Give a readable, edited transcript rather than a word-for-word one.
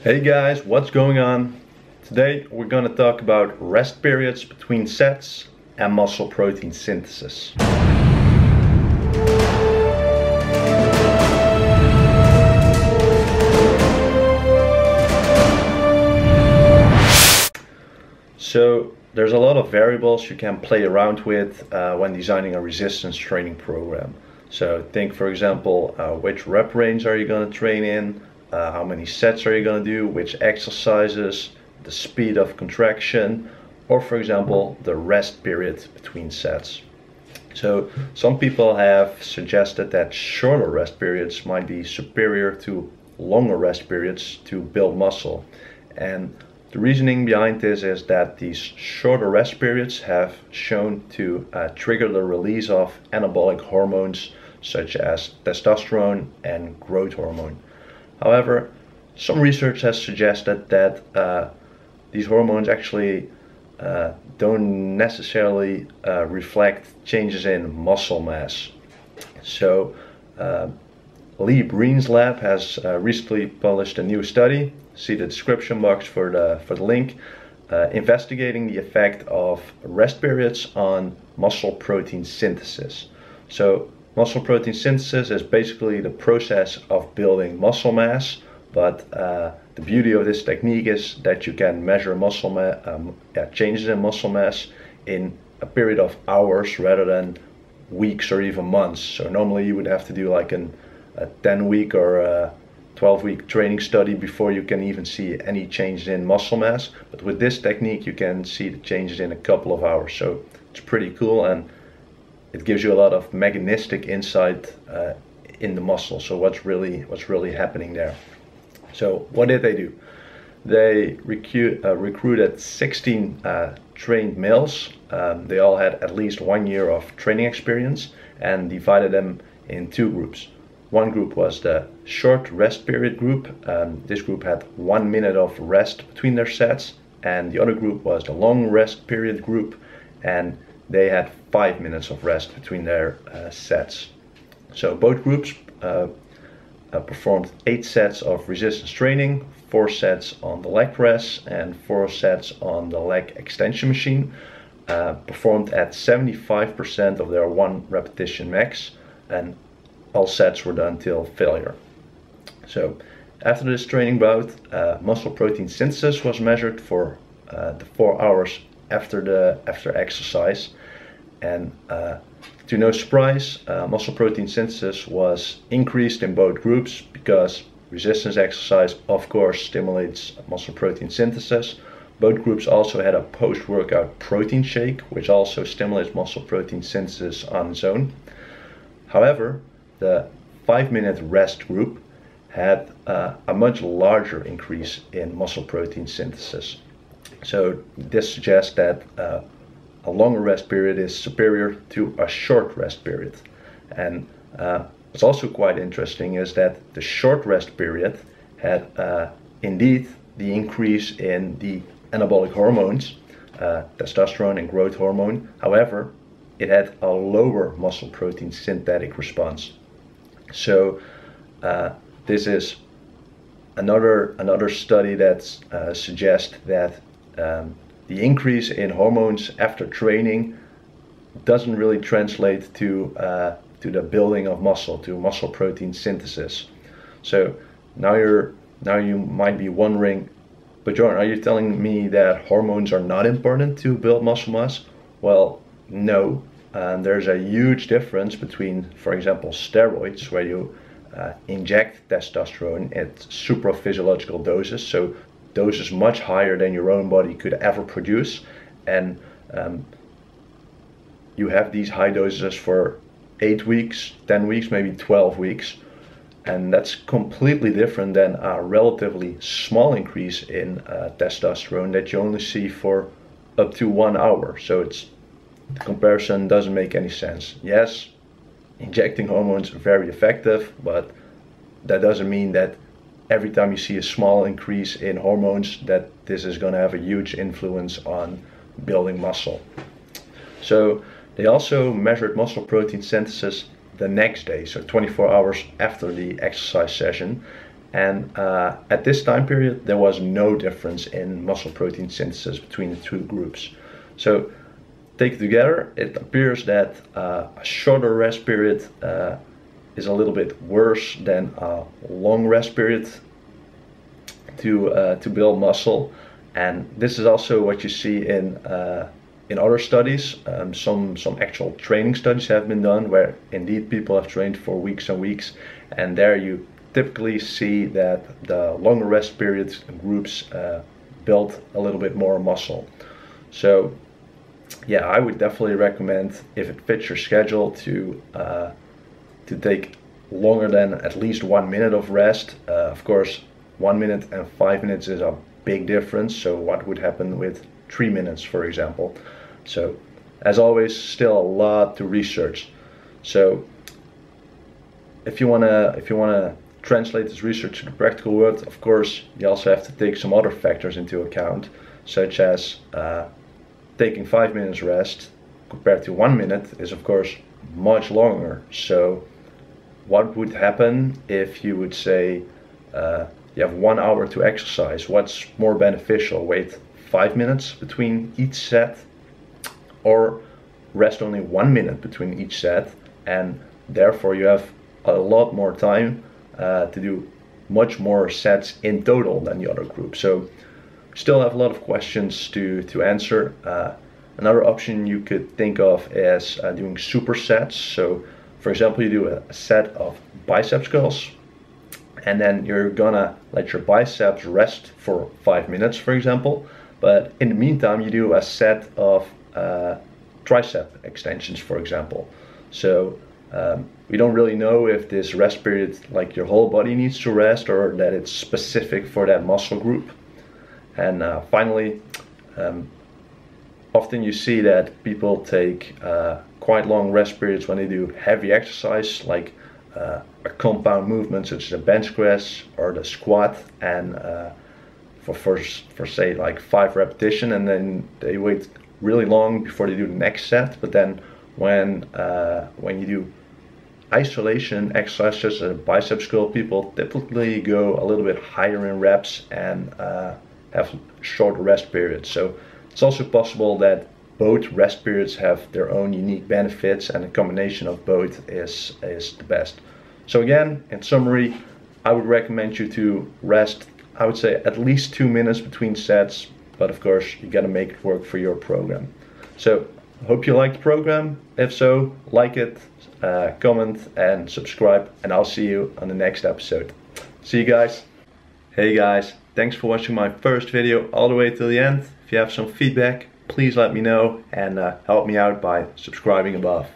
Hey guys, what's going on? Today we're going to talk about rest periods between sets and muscle protein synthesis. So there's a lot of variables you can play around with when designing a resistance training program. So think, for example, which rep range are you going to train in? How many sets are you going to do, which exercises, the speed of contraction, or for example the rest period between sets. So some people have suggested that shorter rest periods might be superior to longer rest periods to build muscle, and the reasoning behind this is that these shorter rest periods have shown to trigger the release of anabolic hormones such as testosterone and growth hormone. However, some research has suggested that these hormones actually don't necessarily reflect changes in muscle mass. So Lee Breen's lab has recently published a new study, see the description box for the link, investigating the effect of rest periods on muscle protein synthesis. So muscle protein synthesis is basically the process of building muscle mass, but the beauty of this technique is that you can measure muscle changes in muscle mass in a period of hours rather than weeks or even months. So normally you would have to do like a 10-week or a 12-week training study before you can even see any changes in muscle mass. But with this technique you can see the changes in a couple of hours. So it's pretty cool, and it gives you a lot of mechanistic insight in the muscle. So what's really happening there. So what did they do? They recruited 16 trained males. They all had at least 1 year of training experience and divided them in two groups. One group was the short rest period group. This group had 1 minute of rest between their sets, and the other group was the long rest period group, and they had 5 minutes of rest between their sets. So both groups performed 8 sets of resistance training, 4 sets on the leg press and 4 sets on the leg extension machine, performed at 75% of their 1 repetition max, and all sets were done till failure. So after this training bout, muscle protein synthesis was measured for the 4 hours after exercise, and to no surprise, muscle protein synthesis was increased in both groups because resistance exercise of course stimulates muscle protein synthesis. Both groups also had a post-workout protein shake, which also stimulates muscle protein synthesis on its own. However, the 5-minute rest group had a much larger increase in muscle protein synthesis. So this suggests that a longer rest period is superior to a short rest period. And what's also quite interesting is that the short rest period had indeed the increase in the anabolic hormones, testosterone and growth hormone. However, it had a lower muscle protein synthetic response. So this is another study that suggests that the increase in hormones after training doesn't really translate to the building of muscle, to muscle protein synthesis. So now you might be wondering, but Jordan, are you telling me that hormones are not important to build muscle mass? Well, no. There's a huge difference between, for example, steroids, where you inject testosterone at supraphysiological doses, so doses much higher than your own body could ever produce, and you have these high doses for 8 weeks, 10 weeks, maybe 12 weeks, and that's completely different than a relatively small increase in testosterone that you only see for up to 1 hour. So the comparison doesn't make any sense. Yes, injecting hormones are very effective, but that doesn't mean that every time you see a small increase in hormones that this is going to have a huge influence on building muscle. So they also measured muscle protein synthesis the next day, so 24 hours after the exercise session, And at this time period, there was no difference in muscle protein synthesis between the two groups. So taken together, it appears that a shorter rest period is a little bit worse than a long rest period to build muscle. And this is also what you see in other studies. Some actual training studies have been done where indeed people have trained for weeks and weeks, and there you typically see that the longer rest periods groups build a little bit more muscle. So yeah, I would definitely recommend, if it fits your schedule, to take longer than at least 1 minute of rest. Of course, 1 minute and 5 minutes is a big difference. So what would happen with 3 minutes, for example? So as always, still a lot to research. So if you wanna translate this research to the practical world, of course, you also have to take some other factors into account, such as taking 5 minutes rest compared to 1 minute is of course much longer. So what would happen if you would say you have 1 hour to exercise? What's more beneficial? Wait 5 minutes between each set, or rest only 1 minute between each set, and therefore you have a lot more time to do much more sets in total than the other group. So still have a lot of questions to answer. Another option you could think of is doing supersets. So for example, you do a set of biceps curls, and then you're gonna let your biceps rest for 5 minutes, for example. But in the meantime, you do a set of tricep extensions, for example. So we don't really know if this rest period, like your whole body needs to rest, or that it's specific for that muscle group. And finally, often you see that people take quite long rest periods when they do heavy exercise, like a compound movement such as a bench press or the squat, and for say like 5 repetitions, and then they wait really long before they do the next set. But then when you do isolation exercises such as a biceps curl, people typically go a little bit higher in reps and have shorter rest periods. So it's also possible that both rest periods have their own unique benefits, and a combination of both is the best. So again, in summary, I would recommend you to rest, I would say, at least 2 minutes between sets, but of course you gotta make it work for your program. So I hope you liked the program. If so, like it, comment and subscribe, and I'll see you on the next episode. See you guys. Hey guys, thanks for watching my first video all the way till the end. If you have some feedback, please let me know, and help me out by subscribing above.